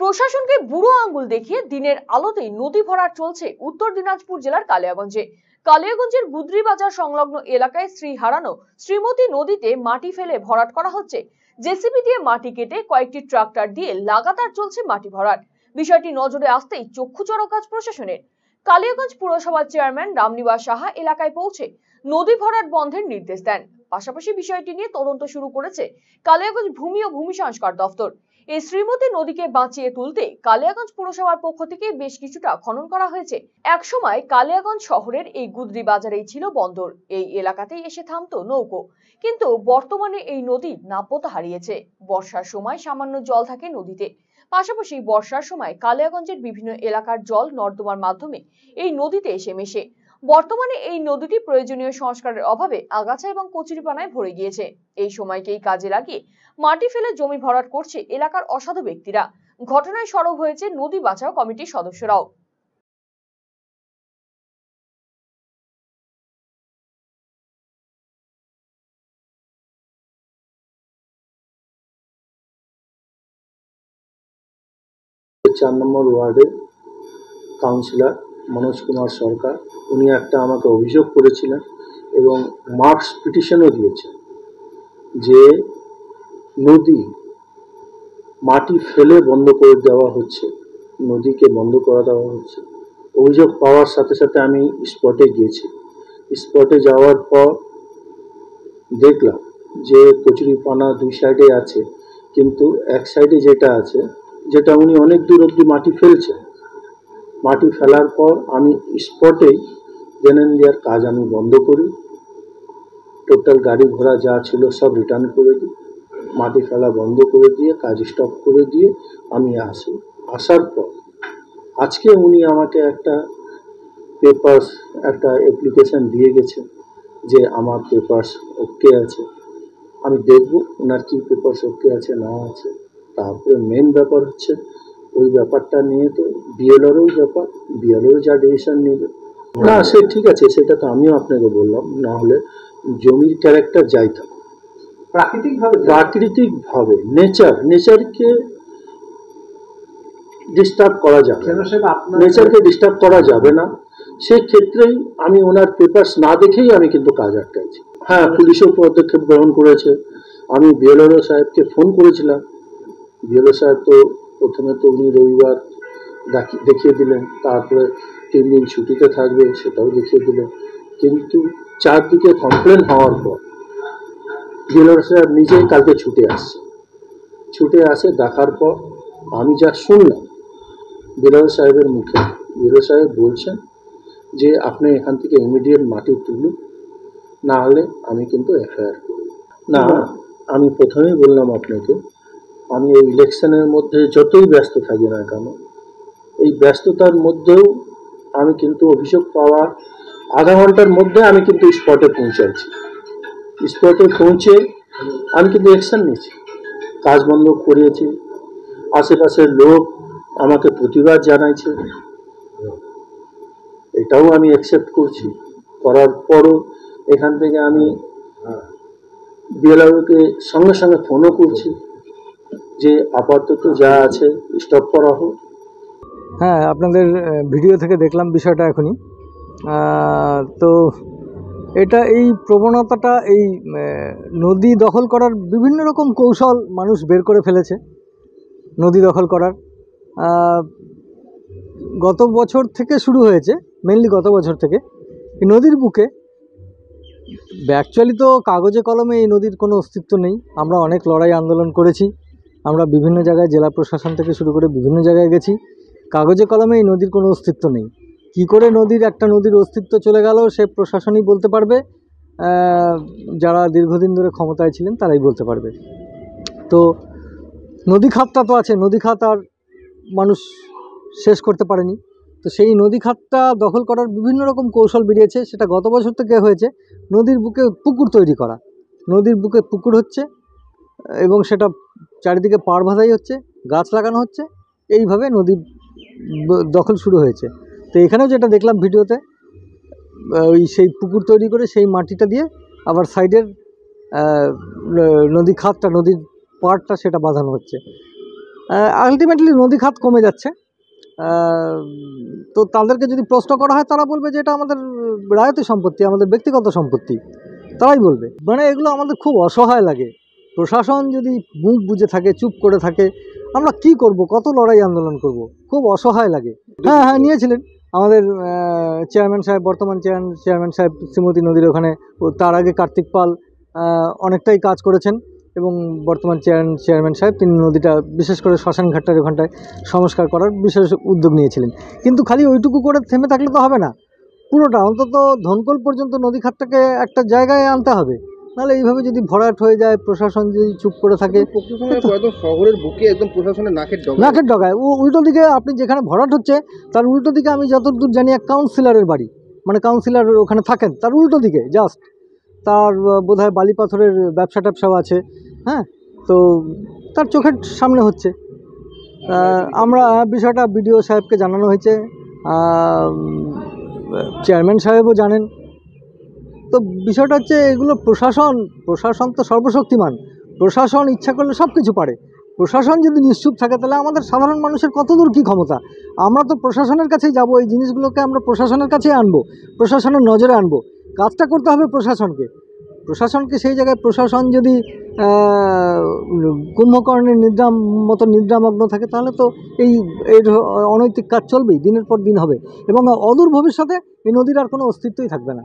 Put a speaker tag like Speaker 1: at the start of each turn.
Speaker 1: প্রশাসনকে বুড়ো আঙ্গুল দেখিয়ে দিনের আলোতেই নদী ভরাট চলছে উত্তর দিনাজপুর জেলার কালিয়াগঞ্জে। কালিয়াগঞ্জের গুদরি বাজার সংলগ্ন এলাকায় স্ত্রী হারানো শ্রীমতী নদীতে মাটি ফেলে ভরাট করা হচ্ছে। জেসিবি দিয়ে মাটি কেটে কয়েকটি ট্রাক্টর দিয়ে লাগাতার চলছে মাটি ভরাট। বিষয়টি নজরে আসতেই চক্ষু চড়ক কাজ প্রশাসনের। কালিয়াগঞ্জ পুরসভার চেয়ারম্যান রামনিবাস সাহা এলাকায় পৌঁছে নদী ভরাট বন্ধের নির্দেশ দেন। পাশাপাশি বিষয়টি নিয়ে তদন্ত শুরু করেছে কালিয়াগঞ্জ ভূমি ও ভূমি সংস্কার দপ্তর। এই শ্রীমতী নদীকে বাঁচিয়ে তুলতে কালিয়াগঞ্জ পুরসভার পক্ষ থেকে বেশ কিছুটা খনন করা হয়েছে। একসময় কালিয়াগঞ্জ শহরের এই গুদরি বাজারেই ছিল বন্দর, এই এলাকাতেই এসে থামতো নৌকো। কিন্তু বর্তমানে এই নদী নাব্যতা হারিয়েছে। বর্ষার সময় সামান্য জল থাকে নদীতে। পাশাপাশি বর্ষার সময় কালিয়াগঞ্জের বিভিন্ন এলাকার জল নর্দমার মাধ্যমে এই নদীতে এসে মেশে। বর্তমানে এই নদীটি প্রয়োজনীয় সংস্কারের অভাবে আগাছা এবং কচুরিপানায় ভরে গিয়েছে। এই সময়কেই কাজে লাগিয়ে মাটি ফেলে জমি ভরাট করছে এলাকার অসাধু ব্যক্তিরা। ঘটনায় সরব হয়েছে নদী বাঁচাও কমিটির সদস্যরাও।
Speaker 2: চার নম্বর ওয়ার্ডের কাউন্সিলর মনোজ কুমার সরকার, উনি একটা আমাকে অভিযোগ করেছিলেন এবং মার্কস পিটিশনও দিয়েছেন যে নদী মাটি ফেলে বন্ধ করে দেওয়া হচ্ছে, নদীকে বন্ধ করে দেওয়া হচ্ছে। অভিযোগ পাওয়ার সাথে সাথে আমি স্পটে গিয়েছি। স্পটে যাওয়ার পর দেখলাম যে কচুরিপানা দুই সাইডে আছে, কিন্তু এক সাইডে যেটা আছে, যেটা উনি অনেক দূর অব্দি মাটি ফেলছেন। মাটি ফেলার পর আমি স্পটেই ড্রেন দেওয়ার কাজ আমি বন্ধ করি। টোটাল গাড়ি ঘোড়া যা ছিল সব রিটার্ন করে দিই। মাটি ফেলা বন্ধ করে দিয়ে কাজ স্টপ করে দিয়ে আমি আসি। আসার পর আজকে উনি আমাকে একটা পেপারস, একটা অ্যাপ্লিকেশন দিয়ে গেছে যে আমার পেপারস ওকে আছে। আমি দেখব ওনার কি পেপারস ওকে আছে না আছে। তারপরে মেন ব্যাপার হচ্ছে ওই ব্যাপারটা নিয়ে তো বিএলওরও ব্যাপার, বিএলও যা ডিসিশন নেবে। না সে ঠিক আছে, সেটা তো আমিও আপনাকে বললাম। না হলে জমির ক্যারেক্টার যাই থাকুক, প্রাকৃতিকভাবে নেচারকে ডিস্টার্ব করা যাবে, নেচারকে ডিস্টার্ব করা যাবে না। সেক্ষেত্রেই আমি ওনার পেপারস না দেখেই আমি কিন্তু কাজ আটকাইছি। হ্যাঁ, পুলিশও পদক্ষেপ গ্রহণ করেছে। আমি বিএলও সাহেবকে ফোন করেছিলাম। বিএলও সাহেব তো প্রথমে তো উনি রবিবার দেখিয়ে দিলেন, তারপরে 3 দিন ছুটিতে থাকবে সেটাও দেখিয়ে দিলেন। কিন্তু চারদিকে কমপ্লেন হওয়ার পর বিএলও সাহেব নিজেই কালকে ছুটে আসে। দেখার পর আমি যা শুনলাম বিএলও সাহেবের মুখে, বিএলও সাহেব বলছেন যে আপনি এখান থেকে ইমিডিয়েট মাটি তুলুন, না হলে আমি কিন্তু এফআইআর করব। না, আমি প্রথমেই বললাম আপনাকে, আমি এই ইলেকশনের মধ্যে যতই ব্যস্ত থাকি না কেন, এই ব্যস্ততার মধ্যেও আমি কিন্তু অভিযোগ পাওয়ার আধা ঘন্টার মধ্যে আমি কিন্তু স্পটে পৌঁছাচ্ছি। স্পটে পৌঁছে আমি কিন্তু অ্যাকশন নিয়েছি, কাজ বন্ধ করিয়েছি। আশেপাশের লোক আমাকে প্রতিবাদ জানাইছে, এটাও আমি অ্যাকসেপ্ট করছি। করার পরও এখান থেকে আমি বিএলআরওকে সঙ্গে সঙ্গে ফোনও করছি যে আপাতত যা আছে স্টপ করা হোক।
Speaker 3: হ্যাঁ, আপনাদের ভিডিও থেকে দেখলাম বিষয়টা এখনই। তো এটা এই প্রবণতাটা এই নদী দখল করার বিভিন্ন রকম কৌশল মানুষ বের করে ফেলেছে। নদী দখল করার গত বছর থেকে শুরু হয়েছে, মেনলি গত বছর থেকে। এই নদীর বুকে অ্যাকচুয়ালি তো কাগজে কলমে এই নদীর কোনো অস্তিত্ব নেই। আমরা অনেক লড়াই আন্দোলন করেছি, আমরা বিভিন্ন জায়গায় জেলা প্রশাসন থেকে শুরু করে বিভিন্ন জায়গায় গেছি। কাগজে কলমে এই নদীর কোনো অস্তিত্ব নেই। কি করে একটা নদীর অস্তিত্ব চলে গেল সে প্রশাসনই বলতে পারবে, যারা দীর্ঘদিন ধরে ক্ষমতায় ছিলেন তারাই বলতে পারবে। তো নদী খাতটা তো আছে, নদী খাত আর মানুষ শেষ করতে পারেনি। তো সেই নদী খাতটা দখল করার বিভিন্ন রকম কৌশল বেরিয়েছে। সেটা গত বছর থেকে হয়েছে। নদীর বুকে পুকুর তৈরি করা, নদীর বুকে পুকুর হচ্ছে এবং সেটা চারিদিকে পাড় বাঁধাই হচ্ছে, গাছ লাগানো হচ্ছে। এইভাবে নদী দখল শুরু হয়েছে। তো এখানেও যেটা দেখলাম ভিডিওতে, সেই পুকুর তৈরি করে সেই মাটিটা দিয়ে আবার সাইডের নদী খাতটা, নদীর পাড়টা সেটা বাঁধানো হচ্ছে। আলটিমেটলি নদী খাত কমে যাচ্ছে। আহ, তো তাদেরকে যদি প্রশ্ন করা হয় তারা বলবে যে এটা আমাদের রায়তি সম্পত্তি, আমাদের ব্যক্তিগত সম্পত্তি, তারাই বলবে। মানে এগুলো আমাদের খুব অসহায় লাগে। প্রশাসন যদি মুখ বুজে থাকে, চুপ করে থাকে, আমরা কি করব, কত লড়াই আন্দোলন করব, খুব অসহায় লাগে। হ্যাঁ হ্যাঁ, নিয়েছিলেন আমাদের চেয়ারম্যান সাহেব, বর্তমান চেয়ারম্যান সাহেব শ্রীমতী নদীর ওখানে। তার আগে কার্তিক পাল অনেকটাই কাজ করেছেন, এবং বর্তমান চেয়ারম্যান সাহেব তিনি নদীটা, বিশেষ করে শ্মশান ঘাটটার ওখানটায় সংস্কার করার বিশেষ উদ্যোগ নিয়েছিলেন। কিন্তু খালি ওইটুকু করে থেমে থাকলে তো হবে না, পুরোটা অন্তত ধনকল পর্যন্ত নদী খাতটাকে একটা জায়গায় আনতে হবে। নাহলে এইভাবে যদি ভরাট হয়ে যায়, প্রশাসন যদি চুপ করে থাকে,
Speaker 4: একদম শহরের বুকে একদম প্রশাসনের নাকের
Speaker 3: ডগায় ও উল্টো দিকে, আপনি যেখানে ভরাট হচ্ছে তার উল্টো দিকে আমি যতদূর জানি এক কাউন্সিলরের বাড়ি, মানে কাউন্সিলর ওখানে থাকেন, তার উল্টো দিকে জাস্ট তার বোধহয় বালি পাথরের ব্যবসা ট্যাবসাও আছে। হ্যাঁ, তো তার চোখের সামনে হচ্ছে। আমরা বিষয়টা বিডিও সাহেবকে জানানো হয়েছে, চেয়ারম্যান সাহেবও জানেন। তো বিষয়টা হচ্ছে এগুলো প্রশাসন তো সর্বশক্তিমান। প্রশাসন ইচ্ছা করলে সব কিছু পারে। প্রশাসন যদি নিশ্চুপ থাকে তাহলে আমাদের সাধারণ মানুষের কতদূর কী ক্ষমতা। আমরা তো প্রশাসনের কাছেই যাব, এই জিনিসগুলোকে আমরা প্রশাসনের কাছেই আনবো, প্রশাসনের নজরে আনবো। কাজটা করতে হবে প্রশাসনকে সেই জায়গায় প্রশাসন যদি কুম্ভকর্ণের নিদ্রামগ্ন থাকে, তাহলে তো এই অনৈতিক কাজ চলবেই, দিনের পর দিন হবে, এবং অদূর ভবিষ্যতে এই নদীর আর কোনো অস্তিত্বই থাকবে না।